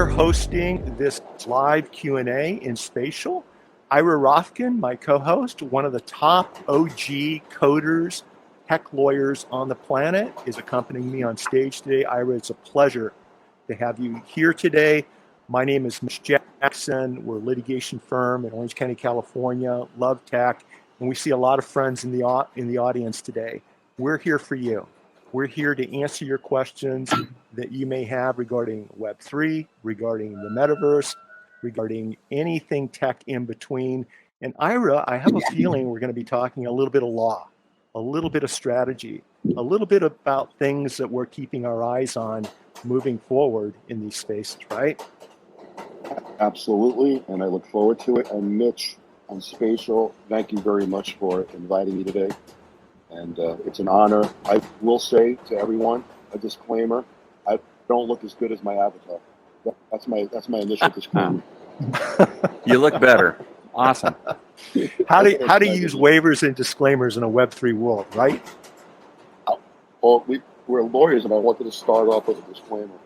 are hosting this live Q&A in Spatial. Ira Rothken, my co-host, one of the top OG coders, tech lawyers on the planet, is accompanying me on stage today. Ira, it's a pleasure to have you here today. My name is Mitch Jackson. We're a litigation firm in Orange County, California, love tech, and we see a lot of friends in the audience today. We're here for you. We're here to answer your questions that you may have regarding Web3, regarding the metaverse, regarding anything tech in between. And Ira, I have a feeling we're going to be talking a little bit of law, a little bit of strategy, a little bit about things that we're keeping our eyes on moving forward in these spaces, right? Absolutely, and I look forward to it. And Mitch, on Spatial, thank you very much for inviting me today. And it's an honor. I will say to everyone, a disclaimer, I don't look as good as my avatar. That's my initial disclaimer. You look better. Awesome. How do you use waivers and disclaimers in a Web3 world, right? Well, we're lawyers, and I wanted to start off with a disclaimer.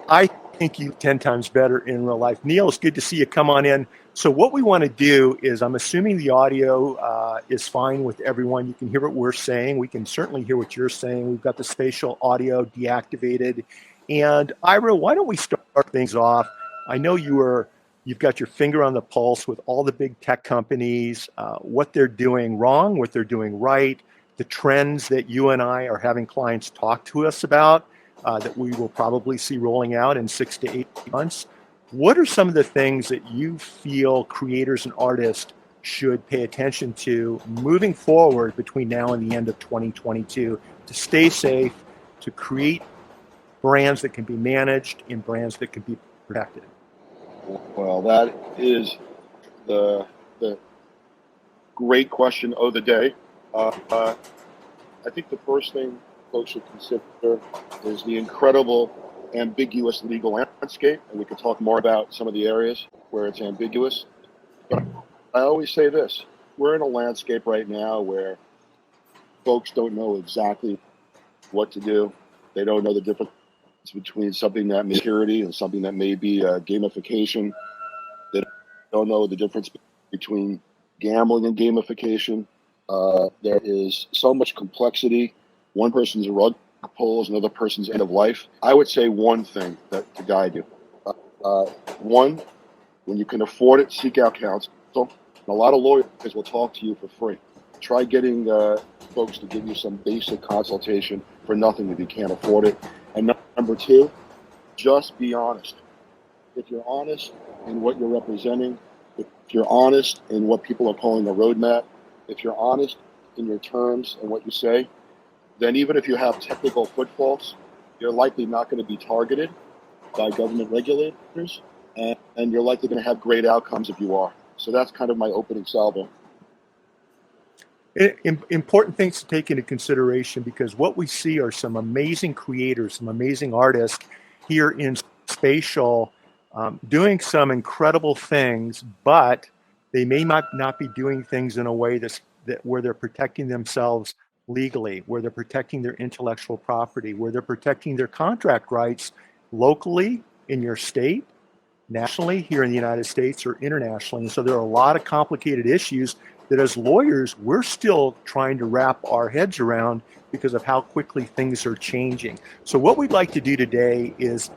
I think you 10 times better in real life. Neil, it's good to see you. Come on in. So what we want to do is, I'm assuming the audio is fine with everyone. You can hear what we're saying. We can certainly hear what you're saying. We've got the spatial audio deactivated. And Ira, why don't we start things off? I know you've got your finger on the pulse with all the big tech companies, what they're doing wrong, what they're doing right, the trends that you and I are having clients talk to us about that we will probably see rolling out in 6 to 8 months. What are some of the things that you feel creators and artists should pay attention to moving forward between now and the end of 2022 to stay safe, to create brands that can be managed and brands that can be protected? Well, that is the great question of the day. I think the first thing folks should consider is the incredible ambiguous legal landscape, and we can talk more about some of the areas where it's ambiguous. But I always say this: we're in a landscape right now where folks don't know exactly what to do. They don't know the difference between something that may be security and something that may be gamification. They don't know the difference between gambling and gamification. There is so much complexity. One person's a rug pull is another person's end of life. I would say one thing to guide you. One, when you can afford it, seek out counsel. And a lot of lawyers will talk to you for free. Try getting folks to give you some basic consultation for nothing if you can't afford it. And number two, just be honest. If you're honest in what you're representing, if you're honest in what people are calling a roadmap, if you're honest in your terms and what you say, then even if you have technical footfalls, you're likely not going to be targeted by government regulators, and you're likely going to have great outcomes if you are. So that's kind of my opening salvo. Important things to take into consideration, because what we see are some amazing creators, some amazing artists here in Spatial doing some incredible things, but they may not be doing things in a way where they're protecting themselves legally, where they're protecting their intellectual property, where they're protecting their contract rights locally in your state, nationally here in the United States, or internationally. And so there are a lot of complicated issues that as lawyers, we're still trying to wrap our heads around because of how quickly things are changing. So what we'd like to do today is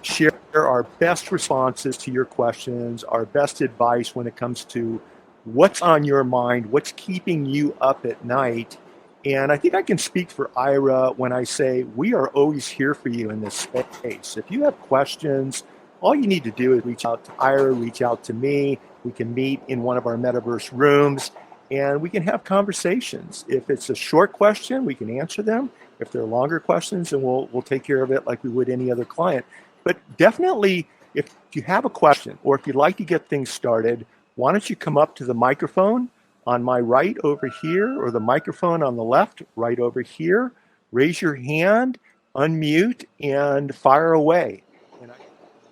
share our best responses to your questions, our best advice when it comes to what's on your mind, what's keeping you up at night. And I think I can speak for Ira when I say we are always here for you in this space. If you have questions, all you need to do is reach out to Ira, reach out to me. We can meet in one of our metaverse rooms and we can have conversations. If it's a short question, we can answer them. If they're longer questions, then we'll take care of it like we would any other client. But definitely, if you have a question or if you'd like to get things started, why don't you come up to the microphone on my right over here, or the microphone on the left right over here, raise your hand, unmute, and fire away.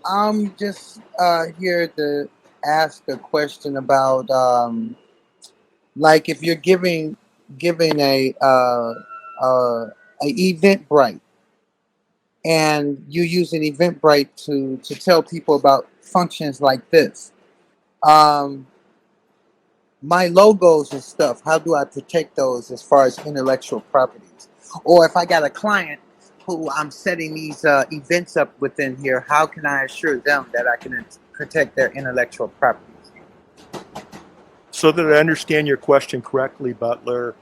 I'm just here to ask a question about like if you're giving a Eventbrite, and you use an Eventbrite to tell people about functions like this. Um, my logos and stuff, how do I protect those as far as intellectual properties? Or if I got a client who I'm setting these events up within here, how can I assure them that I can protect their intellectual properties? So that I understand your question correctly, Butler,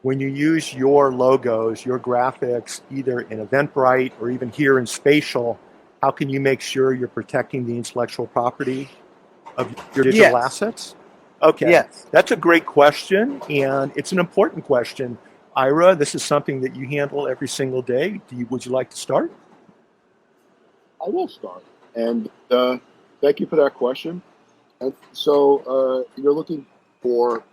when you use your logos, your graphics, either in Eventbrite or even here in Spatial, how can you make sure you're protecting the intellectual property of your digital Yes. assets? Okay, Yes. that's a great question, and it's an important question. Ira, this is something that you handle every single day. Would you like to start? I will start. And thank you for that question. And so you're looking for,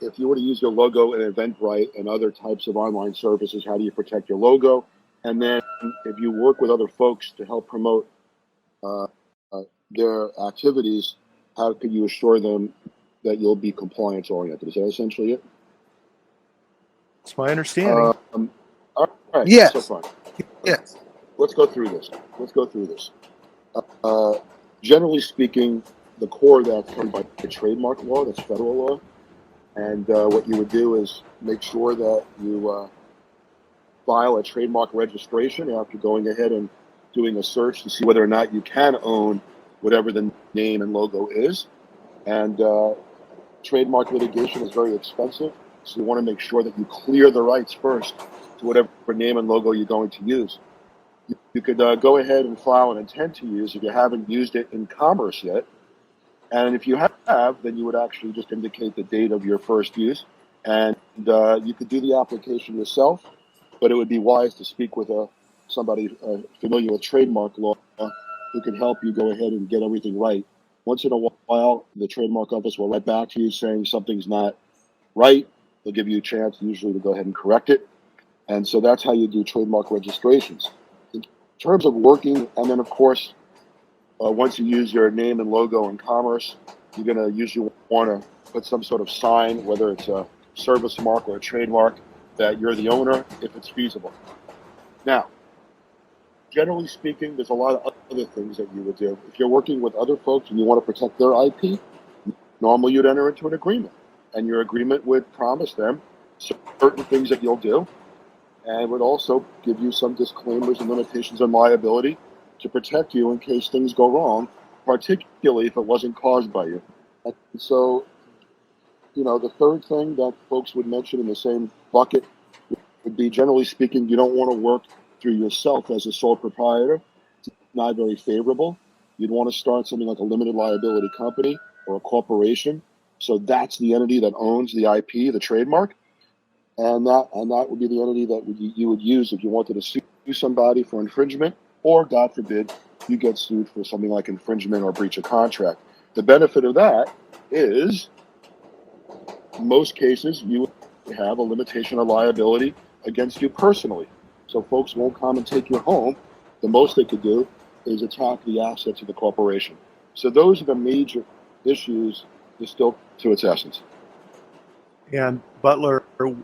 if you were to use your logo in Eventbrite and other types of online services, how do you protect your logo? And then if you work with other folks to help promote uh, uh, their activities, how can you assure them that you'll be compliance oriented? Is that essentially it? It's my understanding. All right. Yes. So fine. Yes. Let's go through this. Generally speaking, the core of that's covered by the trademark law, that's federal law. And what you would do is make sure that you file a trademark registration after going ahead and doing a search to see whether or not you can own whatever the name and logo is. And trademark litigation is very expensive, so you want to make sure that you clear the rights first to whatever name and logo you're going to use. You could go ahead and file an intent to use if you haven't used it in commerce yet. And if you have, then you would actually just indicate the date of your first use. And you could do the application yourself, but it would be wise to speak with somebody familiar with trademark law who can help you go ahead and get everything right. Once in a while, the trademark office will write back to you saying something's not right. They'll give you a chance usually to go ahead and correct it. And so that's how you do trademark registrations. In terms of working, and then of course, once you use your name and logo in commerce, you're going to usually want to put some sort of sign, whether it's a service mark or a trademark, that you're the owner if it's feasible. Now, generally speaking, there's a lot of other things that you would do. If you're working with other folks and you want to protect their IP, normally you'd enter into an agreement. And your agreement would promise them certain things that you'll do, and would also give you some disclaimers and limitations on liability to protect you in case things go wrong, particularly if it wasn't caused by you. And so, the third thing that folks would mention in the same bucket would be, generally speaking, you don't want to work through yourself as a sole proprietor. It's not very favorable. You'd want to start something like a limited liability company or a corporation. So that's the entity that owns the IP, the trademark. And that would be the entity that you would use if you wanted to sue somebody for infringement, or God forbid, you get sued for something like infringement or breach of contract. The benefit of that is, in most cases, you have a limitation of liability against you personally. So folks won't come and take your home. The most they could do is attack the assets of the corporation. So those are the major issues distilled to its essence. And Butler,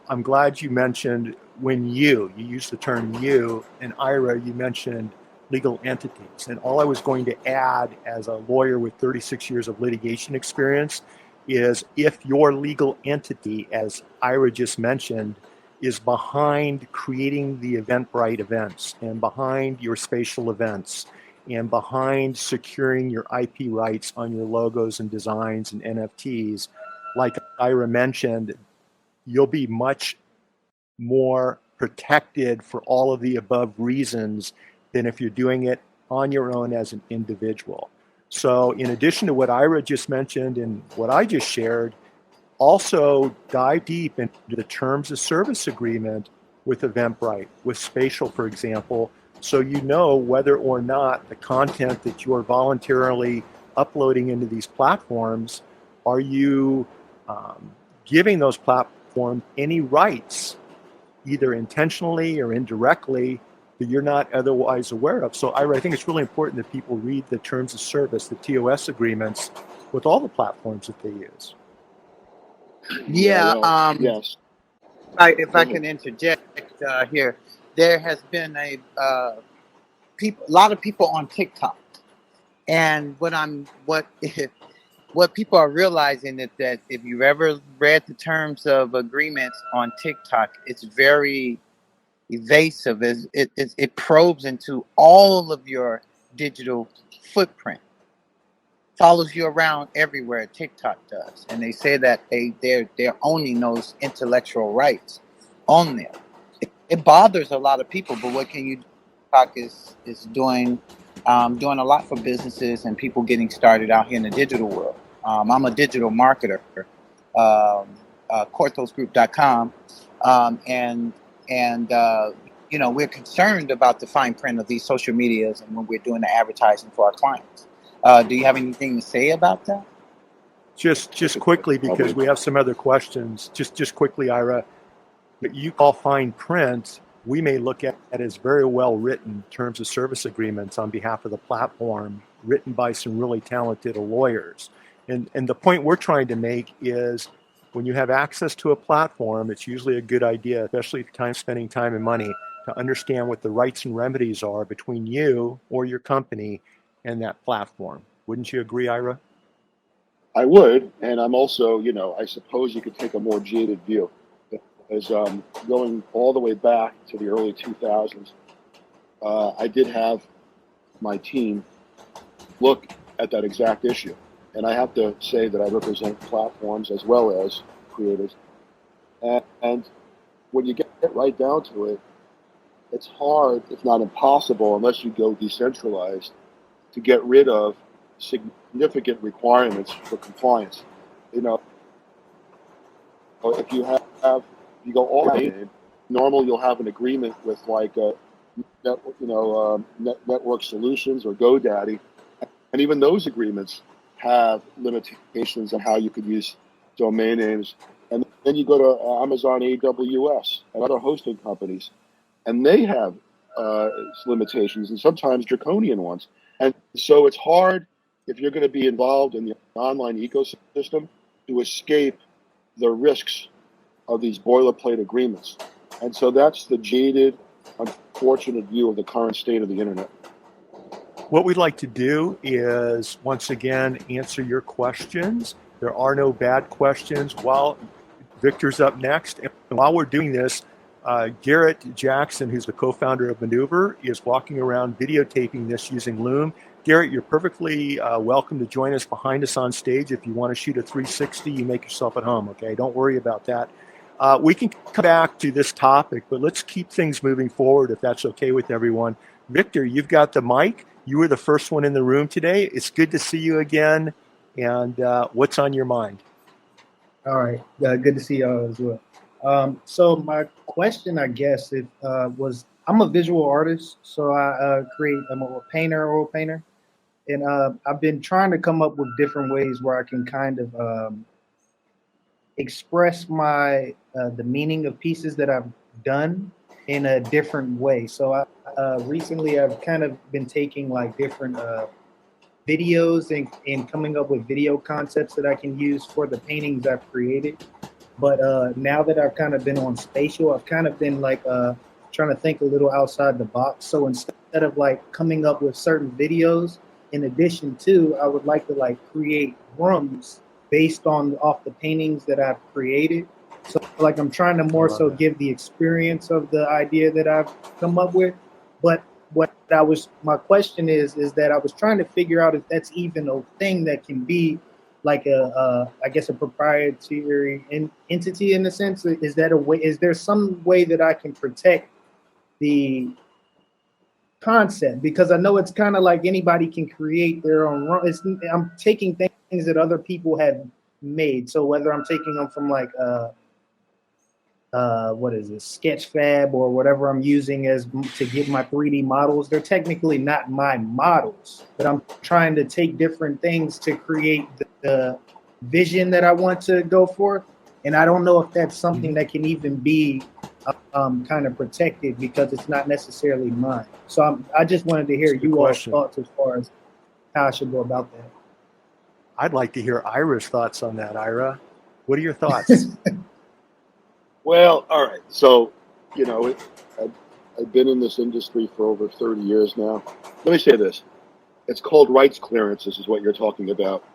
I'm glad you mentioned when you used the term you, and Ira, you mentioned legal entities. And all I was going to add as a lawyer with 36 years of litigation experience is, if your legal entity, as Ira just mentioned, is behind creating the Eventbrite events and behind your spatial events and behind securing your IP rights on your logos and designs and NFTs, like Ira mentioned, you'll be much more protected for all of the above reasons than if you're doing it on your own as an individual. So in addition to what Ira just mentioned and what I just shared, also dive deep into the terms of service agreement with Eventbrite, with Spatial, for example, so you know whether or not the content that you are voluntarily uploading into these platforms, are you giving those platforms any rights, either intentionally or indirectly, that you're not otherwise aware of. So I think it's really important that people read the terms of service, the TOS agreements, with all the platforms that they use. Yeah. Yes. If I can interject here, there has been a lot of people on TikTok, and what people are realizing is that if you've ever read the terms of agreements on TikTok, it's very evasive. It probes into all of your digital footprint, follows you around everywhere. TikTok does, and they say that they're owning those intellectual rights on there. It bothers a lot of people, but what can you do? TikTok is doing a lot for businesses and people getting started out here in the digital world. I'm a digital marketer, CorthosGroup.com, and we're concerned about the fine print of these social medias and when we're doing the advertising for our clients. Do you have anything to say about that? Just quickly, because we have some other questions. Just quickly, Ira, what you call fine print, we may look at as very well written terms of service agreements on behalf of the platform, written by some really talented lawyers. And the point we're trying to make is when you have access to a platform, it's usually a good idea, especially spending time and money, to understand what the rights and remedies are between you or your company and that platform. Wouldn't you agree, Ira? I would, and I'm also, I suppose you could take a more jaded view. As going all the way back to the early 2000s, I did have my team look at that exact issue. And I have to say that I represent platforms as well as creators. And when you get right down to it, it's hard, if not impossible, unless you go decentralized, to get rid of significant requirements for compliance. If you you go all in, normally you'll have an agreement with like Network Solutions or GoDaddy, and even those agreements have limitations on how you could use domain names. And then you go to Amazon AWS and other hosting companies, and they have limitations, and sometimes draconian ones. And so it's hard, if you're going to be involved in the online ecosystem, to escape the risks of these boilerplate agreements. And so that's the jaded, unfortunate view of the current state of the internet. What we'd like to do is, once again, answer your questions. There are no bad questions. While Victor's up next, and while we're doing this, Garrett Jackson, who's the co-founder of ManeuVR, is walking around videotaping this using Loom. Garrett, you're perfectly welcome to join us behind us on stage. If you want to shoot a 360, you make yourself at home, okay? Don't worry about that. We can come back to this topic, but let's keep things moving forward if that's okay with everyone. Victor, you've got the mic. You were the first one in the room today. It's good to see you again. And what's on your mind? All right. Good to see y'all as well. So my question, I guess, was, I'm a visual artist. So I'm a oil painter. And I've been trying to come up with different ways where I can kind of express the meaning of pieces that I've done in a different way. So recently I've kind of been taking like different videos and coming up with video concepts that I can use for the paintings I've created. But now that I've kind of been on Spatial, I've kind of been like trying to think a little outside the box. So instead of like coming up with certain videos, in addition to, I would like to like create rooms based off the paintings that I've created. So like I'm trying to more so give the experience of the idea that I've come up with. But my question is that I was trying to figure out if that's even a thing that can be like I guess a proprietary entity in a sense. Is there some way that I can protect the concept? Because I know it's kind of like anybody can create their own. I'm taking things that other people have made. So whether I'm taking them from like what is it, Sketchfab or whatever I'm using to get my 3D models, they're technically not my models, but I'm trying to take different things to create the vision that I want to go for. And I don't know if that's something that can even be kind of protected because it's not necessarily mine. So I just wanted to hear you all's thoughts as far as how I should go about that. I'd like to hear Ira's thoughts on that. Ira, what are your thoughts? Well, all right. So, I've been in this industry for over 30 years now. Let me say this. It's called rights clearances is what you're talking about.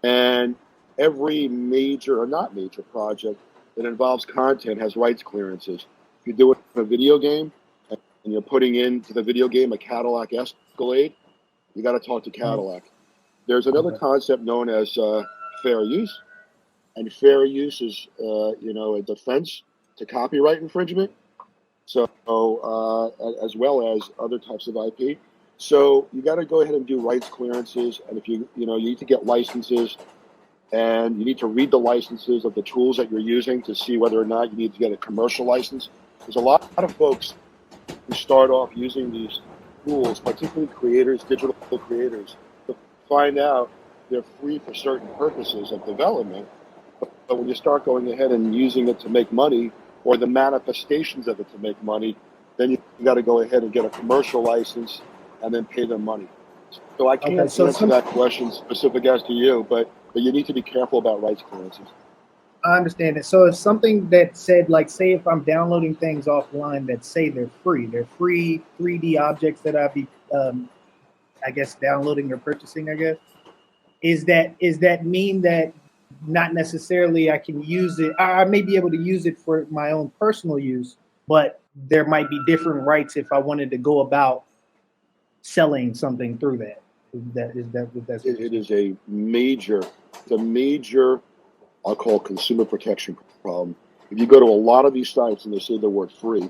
And every major or not major project that involves content has rights clearances. If you do it in a video game and you're putting into the video game a Cadillac Escalade, you got to talk to Cadillac. There's another concept known as fair use. And fair use is, a defense to copyright infringement. So, as well as other types of IP. So you got to go ahead and do rights clearances. And if you need to get licenses, and you need to read the licenses of the tools that you're using to see whether or not you need to get a commercial license. There's a lot of folks who start off using these tools, particularly creators, digital creators, to find out they're free for certain purposes of development. But when you start going ahead and using it to make money, or the manifestations of it to make money, then you got to go ahead and get a commercial license and then pay them money. So I can't answer that question specific as to you, but you need to be careful about rights clearances. I understand it. So if something that said, like, say if I'm downloading things offline that say they're free 3D objects that I'd be, I guess, downloading or purchasing, I guess, is that mean that not necessarily I can use it? I may be able to use it for my own personal use, but there might be different rights if I wanted to go about selling something through that. It is a major, I'll call consumer protection problem. If you go to a lot of these sites and they say the word free,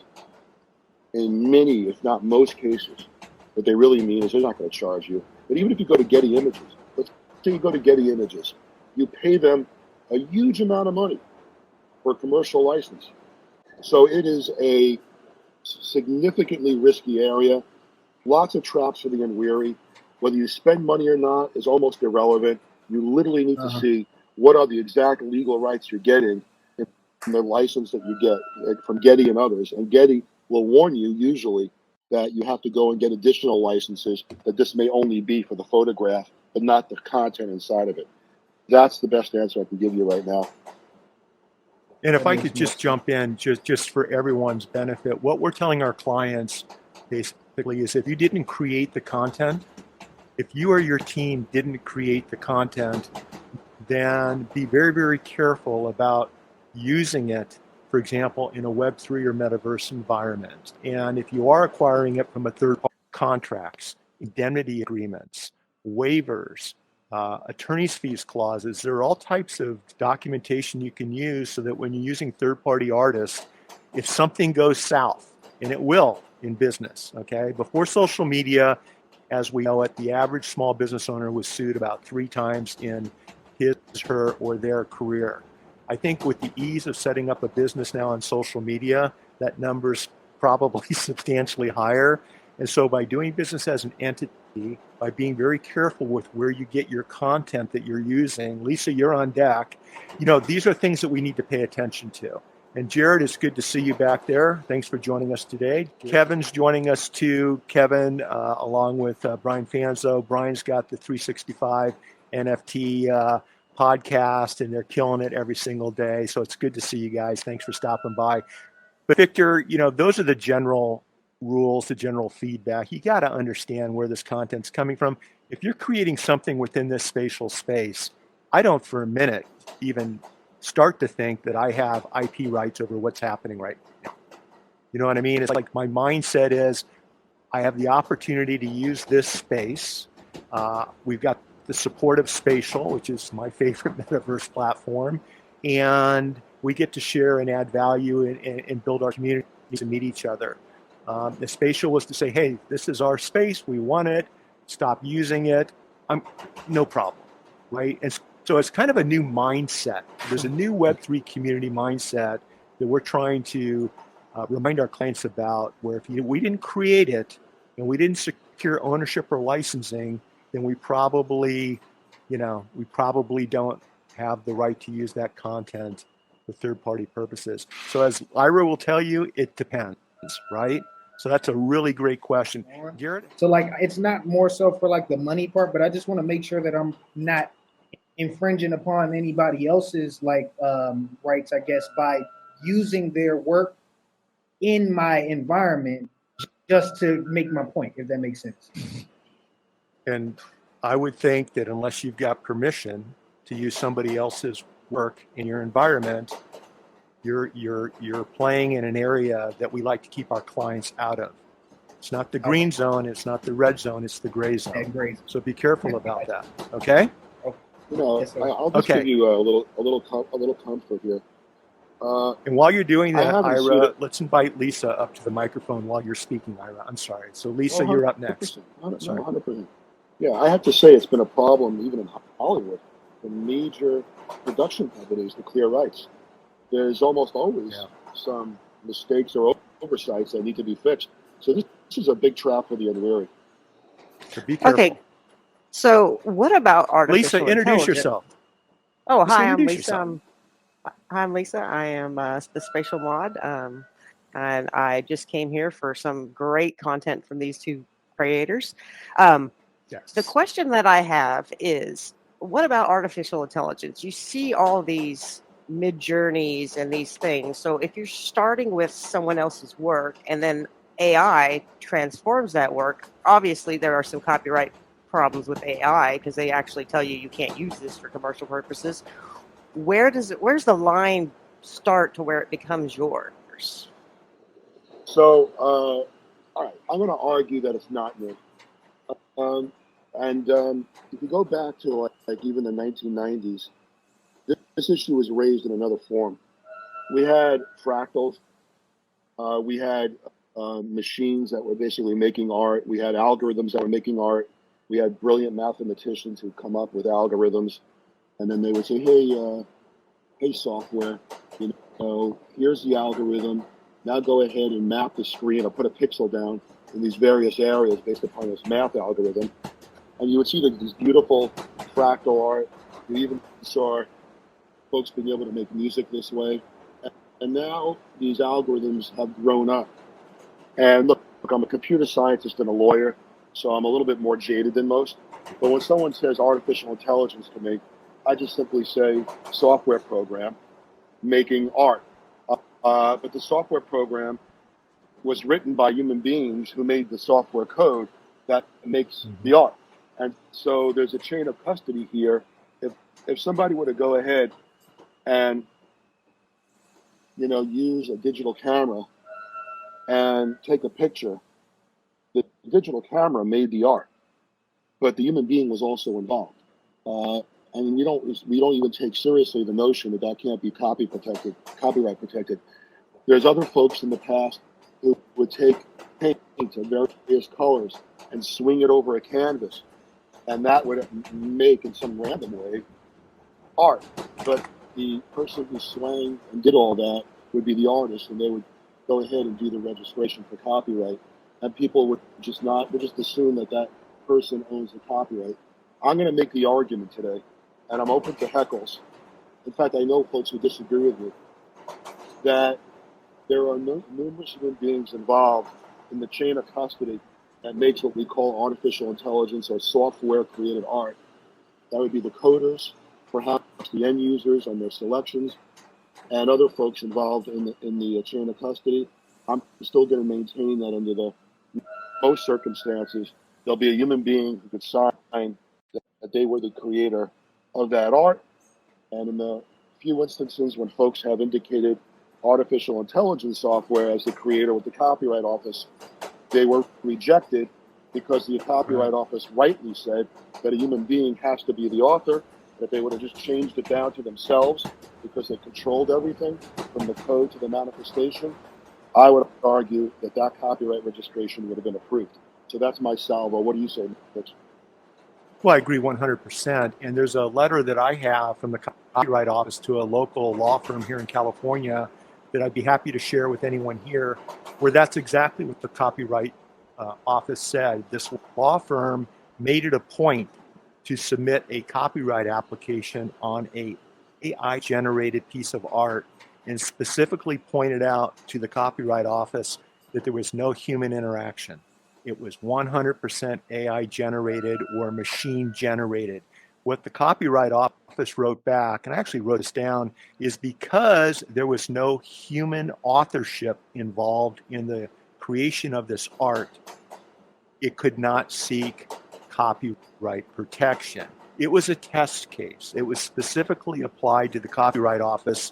in many, if not most cases, what they really mean is they're not going to charge you. But even if you go to Getty Images, let's say you go to Getty Images, you pay them a huge amount of money for a commercial license. So it is a significantly risky area. Lots of traps for the unwary. Whether you spend money or not is almost irrelevant. You literally need to see what are the exact legal rights you're getting in the license that you get from Getty and others. And Getty will warn you usually that you have to go and get additional licenses, that this may only be for the photograph, but not the content inside of it. That's the best answer I can give you right now. And if I could just jump in, just for everyone's benefit, what we're telling our clients basically is if you didn't create the content, if you or your team didn't create the content, then be very, very careful about using it, for example, in a Web3 or Metaverse environment. And if you are acquiring it from a third party, contracts, indemnity agreements, waivers, attorney's fees clauses, there are all types of documentation you can use so that when you're using third-party artists, if something goes south, and it will in business, okay? Before social media, as we know it, the average small business owner was sued about 3 times in his, her, or their career. I think with the ease of setting up a business now on social media, that number's probably substantially higher. And so by doing business as an entity, by being very careful with where you get your content that you're using, Lisa, you're on deck. These are things that we need to pay attention to. And Jared, it's good to see you back there. Thanks for joining us today. Kevin's joining us too. Kevin, along with Brian Fanzo. Brian's got the 365 NFT podcast, and they're killing it every single day. So it's good to see you guys. Thanks for stopping by. But Victor, those are the general rules, the general feedback. You got to understand where this content's coming from. If you're creating something within this spatial space, I don't for a minute even start to think that I have IP rights over what's happening right now. You know what I mean? It's like my mindset is I have the opportunity to use this space. We've got the support of Spatial, which is my favorite metaverse platform, and we get to share and add value and build our communities and meet each other. The Spatial was to say, hey, this is our space. We want it. Stop using it. No problem, right? And so it's kind of a new mindset. There's a new Web3 community mindset that we're trying to remind our clients about, where if we didn't create it and we didn't secure ownership or licensing, then we probably don't have the right to use that content for third-party purposes. So as Ira will tell you, it depends, right? So that's a really great question. Garrett? So it's not more so for the money part, but I just want to make sure that I'm not infringing upon anybody else's rights, I guess, by using their work in my environment just to make my point, if that makes sense. And I would think that unless you've got permission to use somebody else's work in your environment, you're playing in an area that we like to keep our clients out of. It's not the green zone, it's not the red zone, it's the gray zone. Great. So be careful about that. Okay? You know, Yes, sir. I'll just Okay. give you a little comfort here. And while you're doing I that, haven't seen Ira, it. let's invite Lisa up to the microphone while you're speaking, Ira. I'm sorry. So Lisa, Oh, you're up next. 100%. Sorry. 100%. Yeah, I have to say it's been a problem even in Hollywood. The major production companies to clear rights. There's almost always some mistakes or oversights that need to be fixed. So this is a big trap for the unwary. So be careful. Okay, so what about artificial Lisa, introduce intelligence? yourself. Oh, Just hi, I'm introduce Lisa. yourself. Hi, I'm Lisa. I am the Spatial Mod, and I just came here for some great content from these two creators. Yes. The question that I have is, what about artificial intelligence? You see all these mid-journeys and these things. So if you're starting with someone else's work and then AI transforms that work, obviously there are some copyright problems with AI because they actually tell you you can't use this for commercial purposes. Where's the line start to where it becomes yours? So, all right, I'm going to argue that it's not new. If you go back to like even the 1990s, this issue was raised in another form. We had fractals. We had machines that were basically making art. We had algorithms that were making art. We had brilliant mathematicians who come up with algorithms, and then they would say, "Hey, software, you know, here's the algorithm. Now go ahead and map the screen or put a pixel down in these various areas based upon this math algorithm." And you would see these beautiful fractal art. You even saw folks being able to make music this way. And now these algorithms have grown up. And look, I'm a computer scientist and a lawyer, so I'm a little bit more jaded than most. But when someone says artificial intelligence to me, I just simply say software program making art. But the software program was written by human beings who made the software code that makes the art. And so there's a chain of custody here. If somebody were to go ahead and use a digital camera and take a picture, the digital camera made the art, but the human being was also involved. And we don't even take seriously the notion that that can't be copyright protected. There's other folks in the past who would take paint of various colors and swing it over a canvas, and that would make, in some random way, art. But the person who swang and did all that would be the artist, and they would go ahead and do the registration for copyright. And people would just assume that that person owns the copyright. I'm going to make the argument today, and I'm open to heckles. In fact, I know folks who disagree with me, that there are numerous human beings involved in the chain of custody that makes what we call artificial intelligence or software created art. That would be the coders, perhaps the end users and their selections, and other folks involved in the chain of custody. I'm still going to maintain that under the most circumstances, there'll be a human being who could sign that they were the creator of that art. And in the few instances when folks have indicated artificial intelligence software as the creator with the Copyright Office, they were rejected because the Copyright Office rightly said that a human being has to be the author. That they would have just changed it down to themselves because they controlled everything from the code to the manifestation, I would argue that that copyright registration would have been approved. So that's my salvo. What do you say, Mitch? Well, I agree 100%. And there's a letter that I have from the Copyright Office to a local law firm here in California that I'd be happy to share with anyone here, where that's exactly what the Copyright Office said. This law firm made it a point to submit a copyright application on a AI-generated piece of art and specifically pointed out to the Copyright Office that there was no human interaction. It was 100% AI generated or machine generated. what the Copyright Office wrote back, and I actually wrote this down, is because there was no human authorship involved in the creation of this art, it could not seek copyright protection. It was a test case. It was specifically applied to the Copyright Office,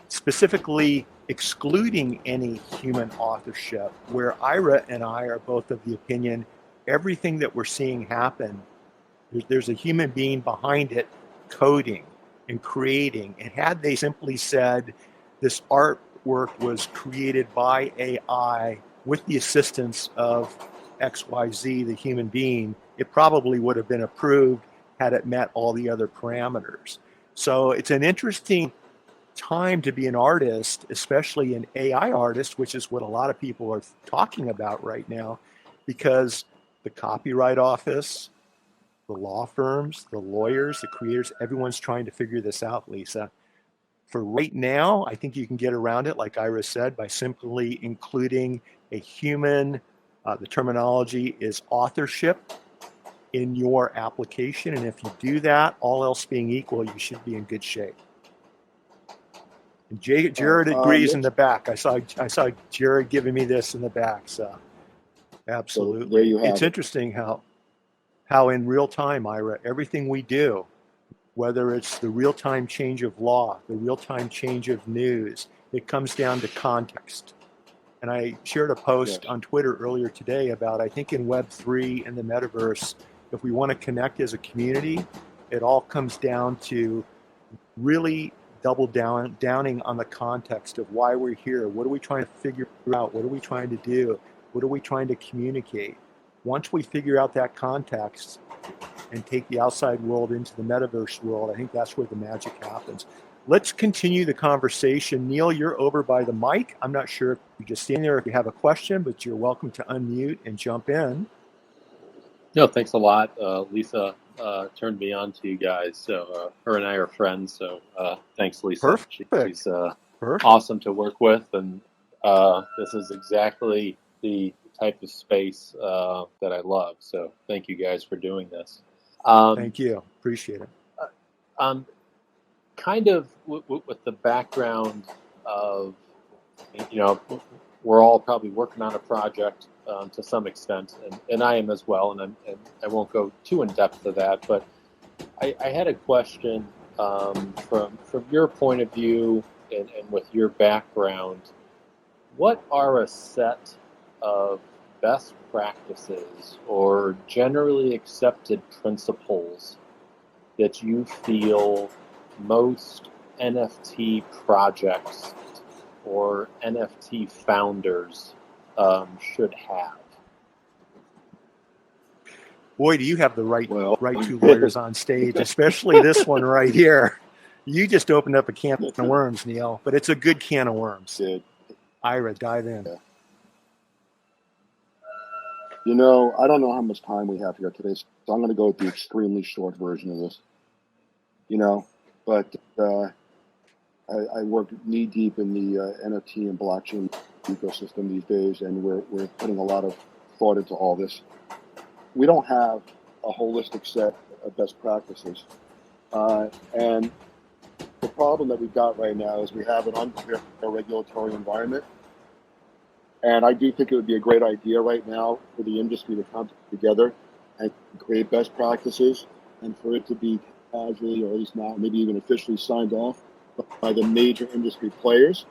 specifically excluding any human authorship, where Ira and I are both of the opinion everything that we're seeing happen, there's a human being behind it coding and creating. And had they simply said this artwork was created by AI with the assistance of XYZ, the human being, it probably would have been approved had it met all the other parameters. So it's an interesting time to be an artist, especially an AI artist, which is what a lot of people are talking about right now, because the Copyright Office, the law firms, the lawyers, the creators, everyone's trying to figure this out, Lisa. For right now, I think you can get around it, like Ira said, by simply including a human, the terminology is authorship in your application. And if you do that, all else being equal, you should be in good shape. And Jared agrees in the back. I saw Jared giving me this in the back. So absolutely. So there you have it's it. Interesting how in real time, Ira, everything we do, whether it's the real-time change of law, the real-time change of news, it comes down to context. And I shared a post on Twitter earlier today about, I think in Web3 and the Metaverse, if we want to connect as a community, it all comes down to really downing on the context of why we're here. What are we trying to figure out? What are we trying to do? What are we trying to communicate? Once we figure out that context and take the outside world into the metaverse world, I think that's where the magic happens. Let's continue the conversation. Neil, you're over by the mic. I'm not sure if you just stand there if you have a question, but you're welcome to unmute and jump in. No, thanks a lot. Lisa turned me on to you guys. So her and I are friends. So thanks, Lisa. Perfect. She's awesome to work with. And this is exactly the type of space that I love. So thank you guys for doing this. Thank you. Appreciate it. Kind of with the background of, we're all probably working on a project to some extent, and I am as well, and I won't go too in depth to that, but I had a question from your point of view and with your background. What are a set of best practices or generally accepted principles that you feel most NFT projects or NFT founders should have? Boy, do you have the right two lawyers on stage, especially this one right here. You just opened up a can of worms, Neil, but it's a good can of worms. Ira, dive in. Yeah. I don't know how much time we have here today, so I'm going to go with the extremely short version of this. But I work knee deep in the NFT and blockchain ecosystem these days, and we're putting a lot of thought into all this. We don't have a holistic set of best practices, and the problem that we've got right now is we have an unclear regulatory environment. And I do think it would be a great idea right now for the industry to come together and create best practices, and for it to be casually, or at least now, maybe even officially signed off by the major industry players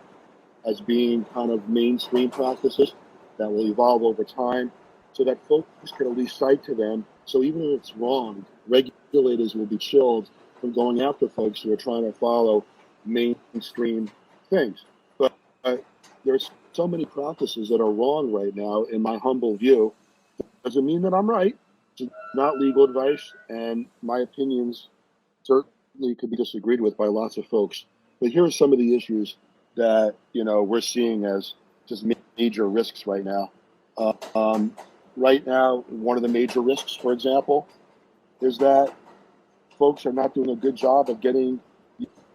as being kind of mainstream practices that will evolve over time, so that folks can at least cite to them. So even if it's wrong, regulators will be chilled from going after folks who are trying to follow mainstream things. But there's so many practices that are wrong right now, in my humble view. Doesn't mean that I'm right. It's not legal advice, and my opinions certainly could be disagreed with by lots of folks. But here are some of the issues that we're seeing as just major risks right now. Right now, one of the major risks, for example, is that folks are not doing a good job of getting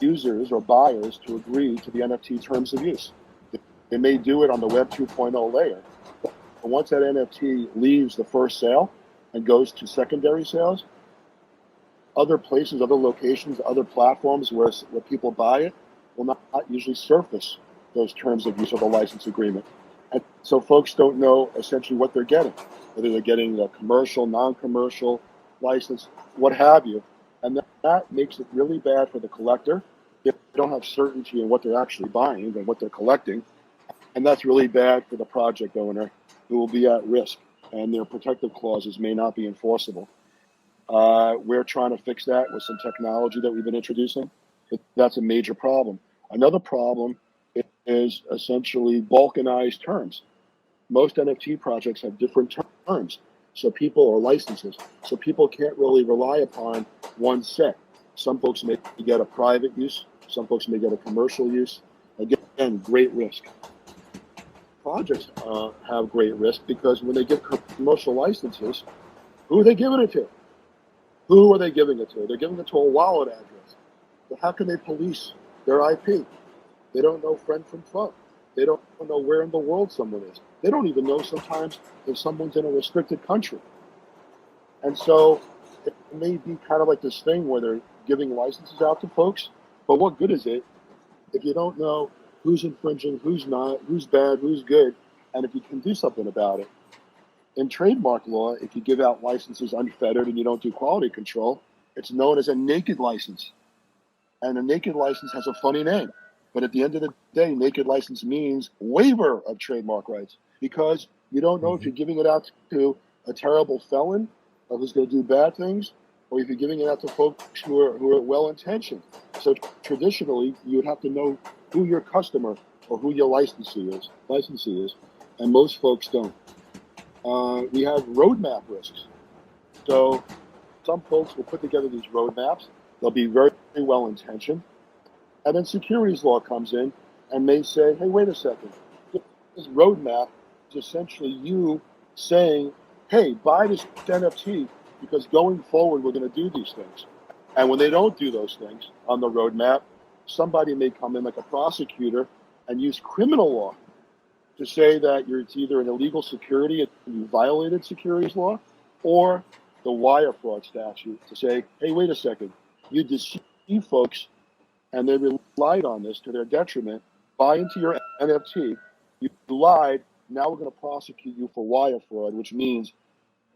users or buyers to agree to the NFT terms of use. They may do it on the Web 2.0 layer, but once that NFT leaves the first sale and goes to secondary sales, other places, other locations, other platforms where people buy it will not usually surface those terms of use of the license agreement. And so folks don't know essentially what they're getting, whether they're getting a commercial, non-commercial license, what have you. And that makes it really bad for the collector if they don't have certainty in what they're actually buying and what they're collecting. And that's really bad for the project owner who will be at risk, and their protective clauses may not be enforceable. We're trying to fix that with some technology that we've been introducing, but that's a major problem. Another problem is essentially balkanized terms. Most NFT projects have different terms, so people, or licenses, so people can't really rely upon one set. Some folks may get a private use, some folks may get a commercial use. Again, great risk. Projects have great risk because when they give commercial licenses, who are they giving it to? Who are they giving it to? They're giving it to a wallet address. But how can they police their IP? They don't know friend from foe. They don't know where in the world someone is. They don't even know sometimes if someone's in a restricted country. And so it may be kind of like this thing where they're giving licenses out to folks, but what good is it if you don't know who's infringing, who's not, who's bad, who's good, and if you can do something about it? In trademark law, if you give out licenses unfettered and you don't do quality control, it's known as a naked license. And a naked license has a funny name. But at the end of the day, naked license means waiver of trademark rights, because you don't know if you're giving it out to a terrible felon or who's going to do bad things, or if you're giving it out to folks who are well-intentioned. So traditionally, you would have to know who your customer or who your licensee is, and most folks don't. We have roadmap risks. So some folks will put together these roadmaps. They'll be very, very well-intentioned. And then securities law comes in and may say, hey, wait a second. This roadmap is essentially you saying, hey, buy this NFT because going forward, we're going to do these things. And when they don't do those things on the roadmap, somebody may come in like a prosecutor and use criminal law to say that it's either an illegal security and you violated securities law, or the wire fraud statute to say, hey, wait a second, you deceive folks and they relied on this to their detriment, buy into your NFT, you lied, now we're going to prosecute you for wire fraud, which means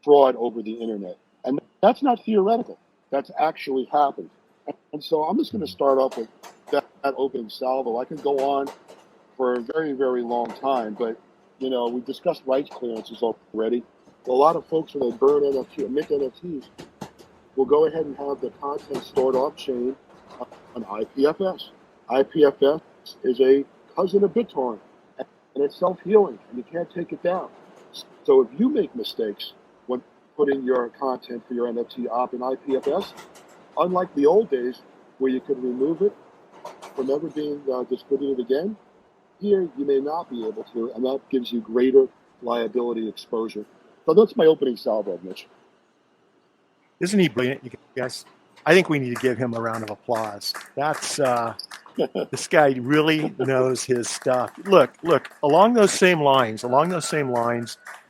fraud over the internet. And that's not theoretical. That's actually happened. And so I'm just going to start off with that opening salvo. I can go on for a very, very long time, but we discussed rights clearances already. A lot of folks, when they burn NFT or mint NFTs, will go ahead and have the content stored off-chain on IPFS. IPFS is a cousin of BitTorrent, and it's self-healing, and you can't take it down. So if you make mistakes when putting your content for your NFT up in IPFS, unlike the old days where you could remove it from ever being distributed again, here you may not be able to, and that gives you greater liability exposure. So that's my opening salvo, Mitch. Isn't he brilliant, you guys? I think we need to give him a round of applause. That's this guy really knows his stuff. Look, along those same lines,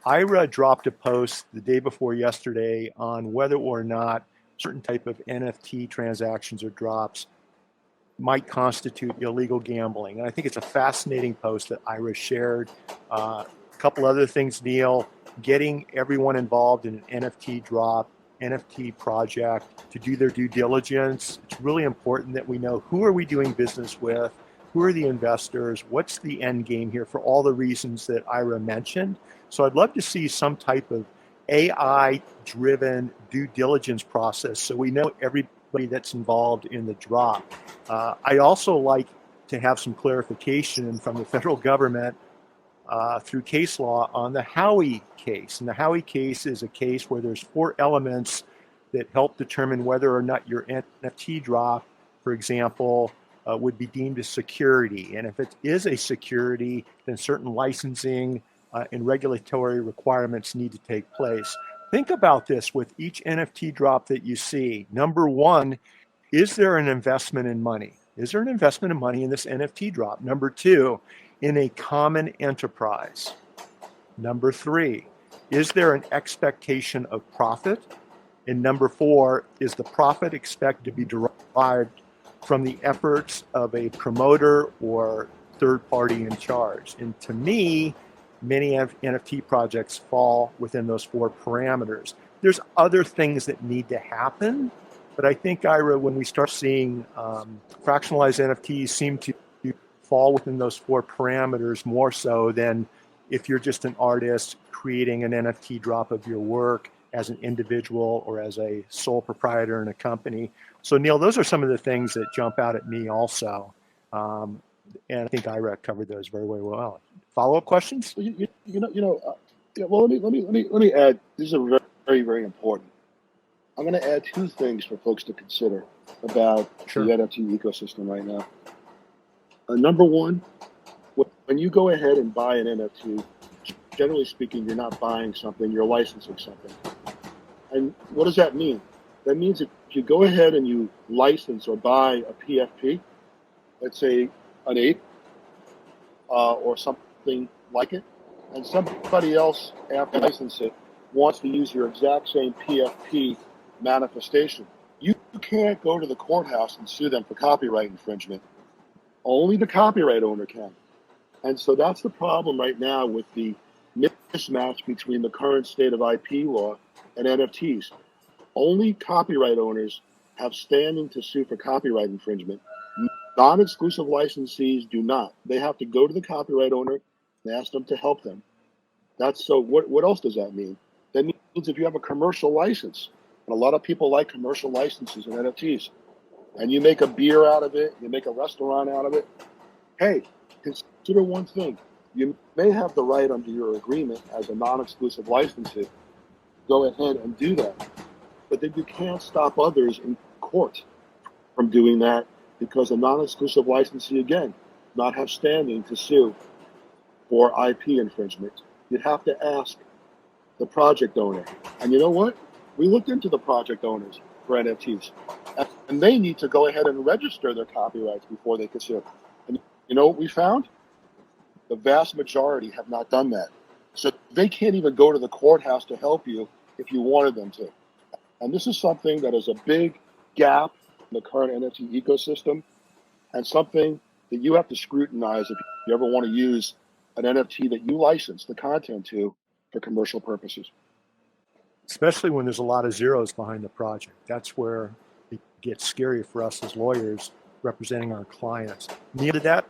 Ira dropped a post the day before yesterday on whether or not certain type of NFT transactions or drops might constitute illegal gambling. And I think it's a fascinating post that Ira shared. A couple other things, Neil, getting everyone involved in an NFT drop, NFT project to do their due diligence. It's really important that we know who are we doing business with, who are the investors, what's the end game here for all the reasons that Ira mentioned. So I'd love to see some type of AI-driven due diligence process so we know everybody that's involved in the drop. I'd also like to have some clarification from the federal government through case law on the Howey case. And the Howey case is a case where there's 4 elements that help determine whether or not your NFT drop, for example, would be deemed a security. And if it is a security, then certain licensing and regulatory requirements need to take place. Think about this with each NFT drop that you see. Number 1, is there an investment in money? Is there an investment in money in this NFT drop? Number 2, in a common enterprise. Number 3, is there an expectation of profit? And number 4, is the profit expected to be derived from the efforts of a promoter or third party in charge? And to me, many NFT projects fall within those 4 parameters. There's other things that need to happen, but I think, Ira, when we start seeing fractionalized NFTs seem to fall within those 4 parameters more so than if you're just an artist creating an NFT drop of your work as an individual or as a sole proprietor in a company. So Neil, those are some of the things that jump out at me also. And I think Ira covered those very, very well. Follow-up questions? Yeah, well, let me add. These are very, very, very important. I'm going to add 2 things for folks to consider about Sure. the NFT ecosystem right now. Number 1, when you go ahead and buy an NFT, generally speaking, you're not buying something, you're licensing something. And what does that mean? That means if you go ahead and you license or buy a PFP, let's say an ape or something like it, and somebody else, after you license it, wants to use your exact same PFP manifestation, you can't go to the courthouse and sue them for copyright infringement. Only the copyright owner can. And so that's the problem right now with the mismatch between the current state of IP law and NFTs. Only copyright owners have standing to sue for copyright infringement. Non-exclusive licensees do not. They have to go to the copyright owner and ask them to help them. That's so. What else does that mean? That means if you have a commercial license, and a lot of people like commercial licenses and NFTs, and you make a beer out of it, you make a restaurant out of it, hey, consider one thing. You may have the right under your agreement as a non-exclusive licensee, go ahead and do that. But then you can't stop others in court from doing that because a non-exclusive licensee, again, not have standing to sue for IP infringement. You'd have to ask the project owner. And you know what? We looked into the project owners for NFTs, and they need to go ahead and register their copyrights before they can sue. And you know what we found? The vast majority have not done that. So they can't even go to the courthouse to help you if you wanted them to. And this is something that is a big gap in the current NFT ecosystem, and something that you have to scrutinize if you ever want to use an NFT that you license the content to for commercial purposes. Especially when there's a lot of zeros behind the project. That's where it gets scary for us as lawyers representing our clients. Neil, did that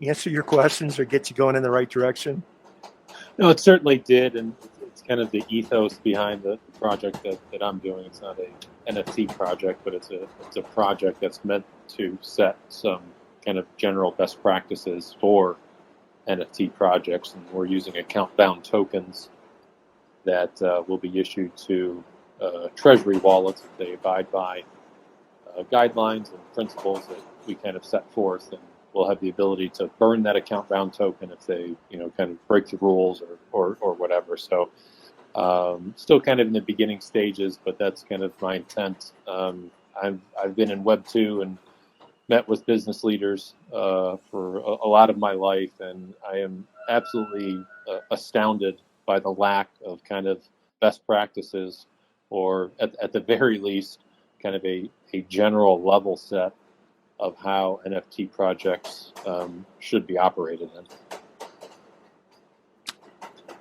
answer your questions or get you going in the right direction? No, it certainly did, and it's kind of the ethos behind the project that I'm doing. It's not a NFT project, but it's a project that's meant to set some kind of general best practices for NFT projects, and we're using account-bound tokens that will be issued to treasury wallets if they abide by guidelines and principles that we kind of set forth, and we'll have the ability to burn that account-bound token if they, kind of break the rules or whatever. So, still kind of in the beginning stages, but that's kind of my intent. I've been in Web2 and met with business leaders for a lot of my life, and I am absolutely astounded by the lack of kind of best practices, or at the very least, kind of a general level set of how NFT projects should be operated in.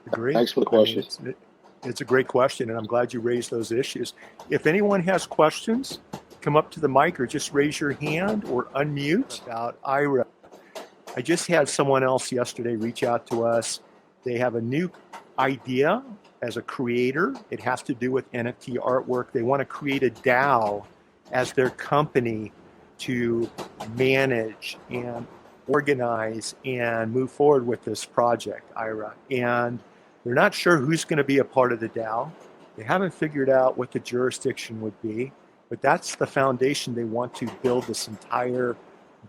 Agree. Thanks for the question. It's a great question, and I'm glad you raised those issues. If anyone has questions, come up to the mic or just raise your hand or unmute. About Ira, I just had someone else yesterday reach out to us. They have a new idea as a creator. It has to do with NFT artwork. They want to create a DAO as their company to manage and organize and move forward with this project, Ira. And they're not sure who's going to be a part of the DAO. They haven't figured out what the jurisdiction would be, but that's the foundation they want to build this entire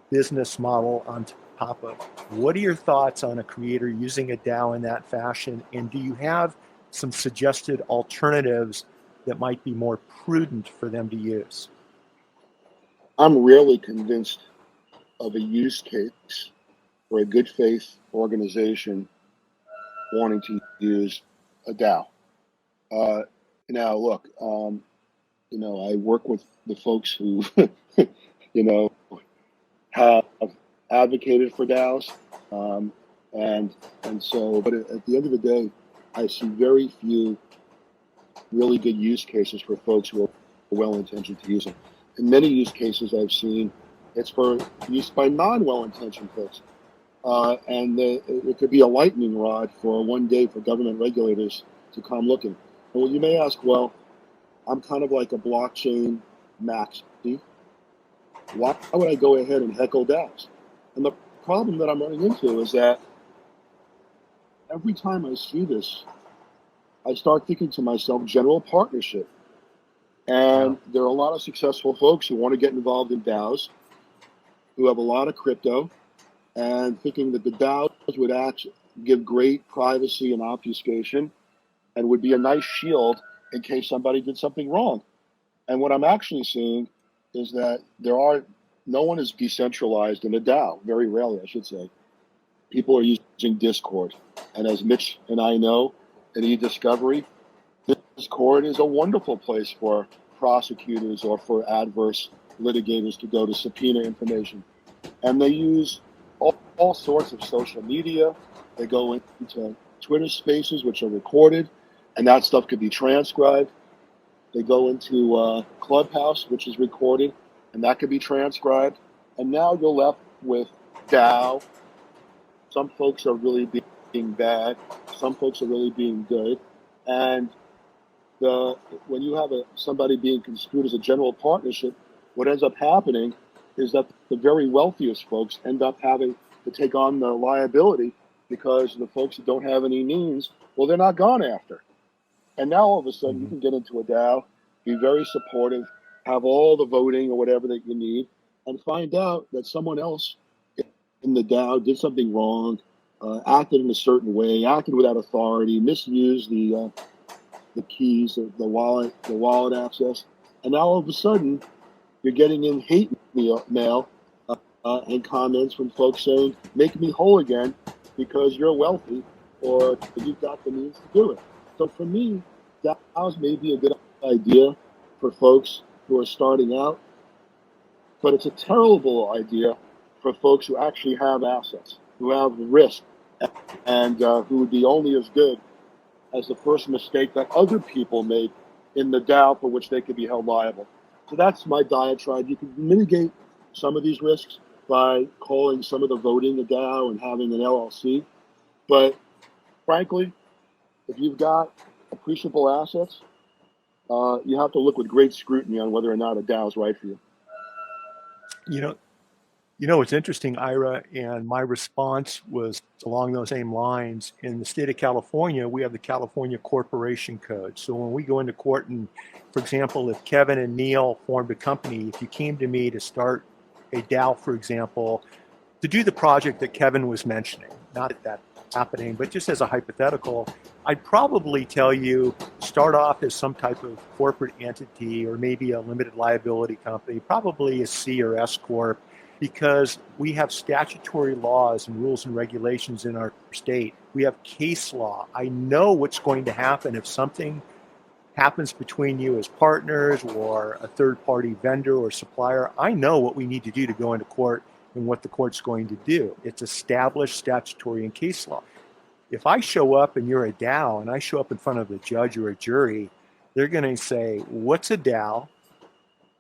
business model on top of. What are your thoughts on a creator using a DAO in that fashion? And do you have some suggested alternatives that might be more prudent for them to use? I'm rarely convinced of a use case for a good faith organization wanting to use a DAO. Now, look, I work with the folks who, you know, have advocated for DAOs, and so. But at the end of the day, I see very few really good use cases for folks who are well-intentioned to use them. In many use cases I've seen, it's for use by non-well-intentioned folks. And it could be a lightning rod for one day for government regulators to come looking. And you may ask, well, I'm kind of like a blockchain maxi. Why would I go ahead and heckle DAOs? And the problem that I'm running into is that every time I see this, I start thinking to myself, general partnership. And there are a lot of successful folks who want to get involved in DAOs, who have a lot of crypto, and thinking that the DAOs would give great privacy and obfuscation and would be a nice shield in case somebody did something wrong. And what I'm actually seeing is that no one is decentralized in a DAO, very rarely, I should say. People are using Discord. And as Mitch and I know in eDiscovery, Discord is a wonderful place for prosecutors or for adverse litigators to go to subpoena information. And they use all sorts of social media. They go into Twitter spaces, which are recorded, and that stuff could be transcribed. They go into Clubhouse, which is recorded, and that could be transcribed. And now you're left with DAO. Some folks are really being bad. Some folks are really being good. And when you have somebody being construed as a general partnership, what ends up happening is that the very wealthiest folks end up having to take on the liability because the folks that don't have any means, well, they're not gone after. And now all of a sudden you can get into a DAO, be very supportive, have all the voting or whatever that you need, and find out that someone else in the DAO did something wrong, acted in a certain way, acted without authority, misused the keys, the wallet access, and now all of a sudden you're getting in hate mail and comments from folks saying, "Make me whole again because you're wealthy or you've got the means to do it." So for me, DAOs may be a good idea for folks who are starting out, but it's a terrible idea for folks who actually have assets, who have risk, and who would be only as good as the first mistake that other people make in the DAO for which they could be held liable. So that's my diatribe. You can mitigate some of these risks by calling some of the voting a DAO and having an LLC. But frankly, if you've got appreciable assets, you have to look with great scrutiny on whether or not a DAO is right for you. It's interesting, Ira, and my response was along those same lines. In the state of California, we have the California Corporation Code. So when we go into court and, for example, if Kevin and Neil formed a company, if you came to me to start a DAO, for example, to do the project that Kevin was mentioning, not that that's happening, but just as a hypothetical, I'd probably tell you start off as some type of corporate entity or maybe a limited liability company, probably a C or S Corp, because we have statutory laws and rules and regulations in our state. We have case law. I know what's going to happen if something happens between you as partners or a third-party vendor or supplier. I know what we need to do to go into court and what the court's going to do. It's established statutory and case law. If I show up and you're a DAO and I show up in front of a judge or a jury, they're going to say, what's a DAO?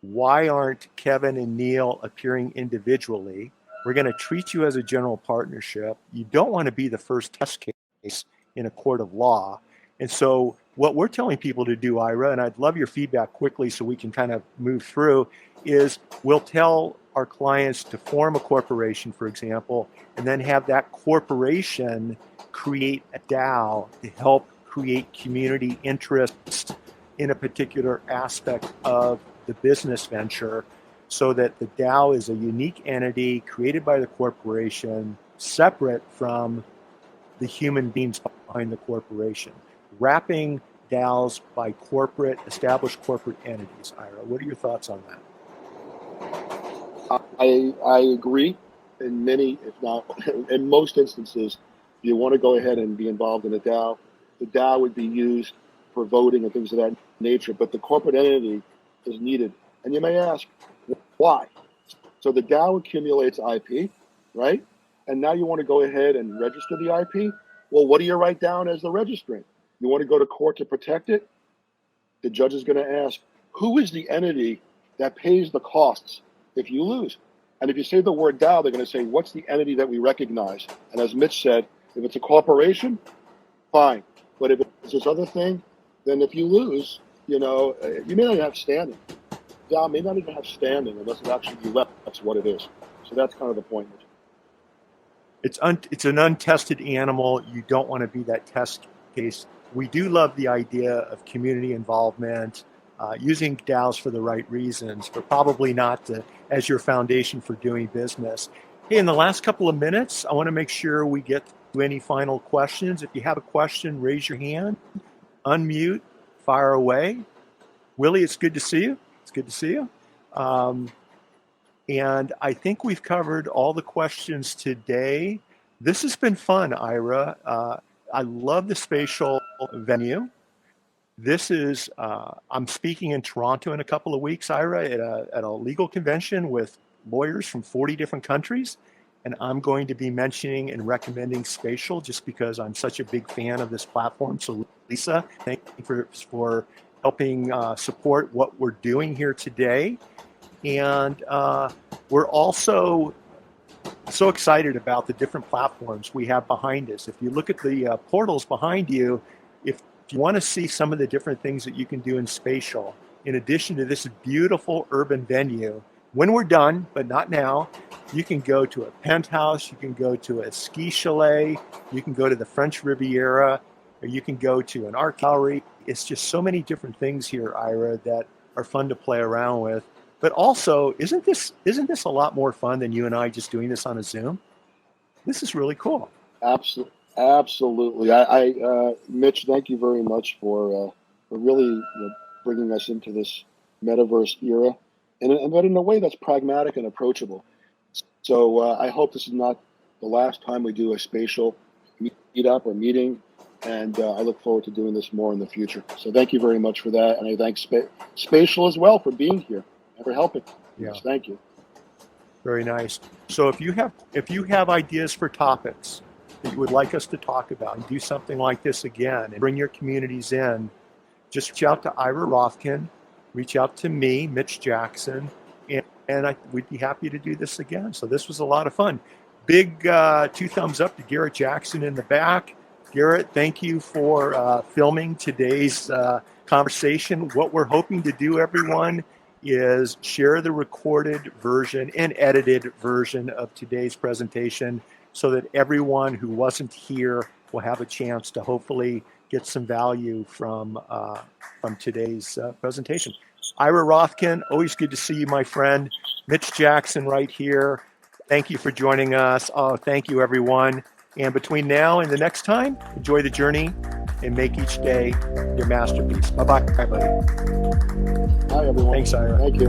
Why aren't Kevin and Neil appearing individually? We're going to treat you as a general partnership. You don't want to be the first test case in a court of law. And so what we're telling people to do, Ira, and I'd love your feedback quickly so we can kind of move through, is we'll tell our clients to form a corporation, for example, and then have that corporation create a DAO to help create community interest in a particular aspect of the business venture, so that the DAO is a unique entity created by the corporation, separate from the human beings behind the corporation. Wrapping DAOs by established corporate entities. Ira, what are your thoughts on that? I agree. In many, if not in most instances, you want to go ahead and be involved in a DAO. The DAO would be used for voting and things of that nature, but the corporate entity is needed. And you may ask, why? So the DAO accumulates IP, right? And now you want to go ahead and register the IP. Well, what do you write down as the registrant? You want to go to court to protect it? The judge is going to ask, who is the entity that pays the costs if you lose? And if you say the word DAO, they're going to say, what's the entity that we recognize? And as Mitch said, if it's a corporation, fine. But if it's this other thing, then if you lose, you may not even have standing. DAO may not even have standing unless it actually be left. That's what it is. So that's kind of the point. It's an untested animal. You don't want to be that test case. We do love the idea of community involvement, using DAOs for the right reasons, but probably not as your foundation for doing business. Hey, in the last couple of minutes, I want to make sure we get to any final questions. If you have a question, raise your hand, unmute, fire away. Willie, it's good to see you. It's good to see you. And I think we've covered all the questions today. This has been fun, Ira. I love the spatial venue. This is, I'm speaking in Toronto in a couple of weeks, Ira, at a legal convention with lawyers from 40 different countries. And I'm going to be mentioning and recommending Spatial just because I'm such a big fan of this platform. So Lisa, thank you for helping support what we're doing here today. And we're also so excited about the different platforms we have behind us. If you look at the portals behind you, if you want to see some of the different things that you can do in Spatial, in addition to this beautiful urban venue, when we're done, but not now, you can go to a penthouse, you can go to a ski chalet, you can go to the French Riviera, or you can go to an art gallery. It's just so many different things here, Ira, that are fun to play around with. But also, isn't this a lot more fun than you and I just doing this on a Zoom? This is really cool. Absolutely. Mitch, thank you very much for really bringing us into this metaverse era, but in a way that's pragmatic and approachable. So I hope this is not the last time we do a spatial meetup or meeting, and I look forward to doing this more in the future. So thank you very much for that, and I thank Spatial as well for being here and for helping. Yeah. Yes, thank you. Very nice. So if you have ideas for topics that you would like us to talk about and do something like this again and bring your communities in, just reach out to Ira Rothken, reach out to me, Mitch Jackson, and we'd be happy to do this again. So this was a lot of fun. Big 2 thumbs up to Garrett Jackson in the back. Garrett, thank you for filming today's conversation. What we're hoping to do, everyone, is share the recorded version and edited version of today's presentation so that everyone who wasn't here will have a chance to hopefully get some value from today's presentation. Ira Rothken, always good to see you, my friend. Mitch Jackson right here. Thank you for joining us. Oh, thank you, everyone. And between now and the next time, enjoy the journey and make each day your masterpiece. Bye-bye, everybody. Hi, everyone. Thanks, Ira. Thank you.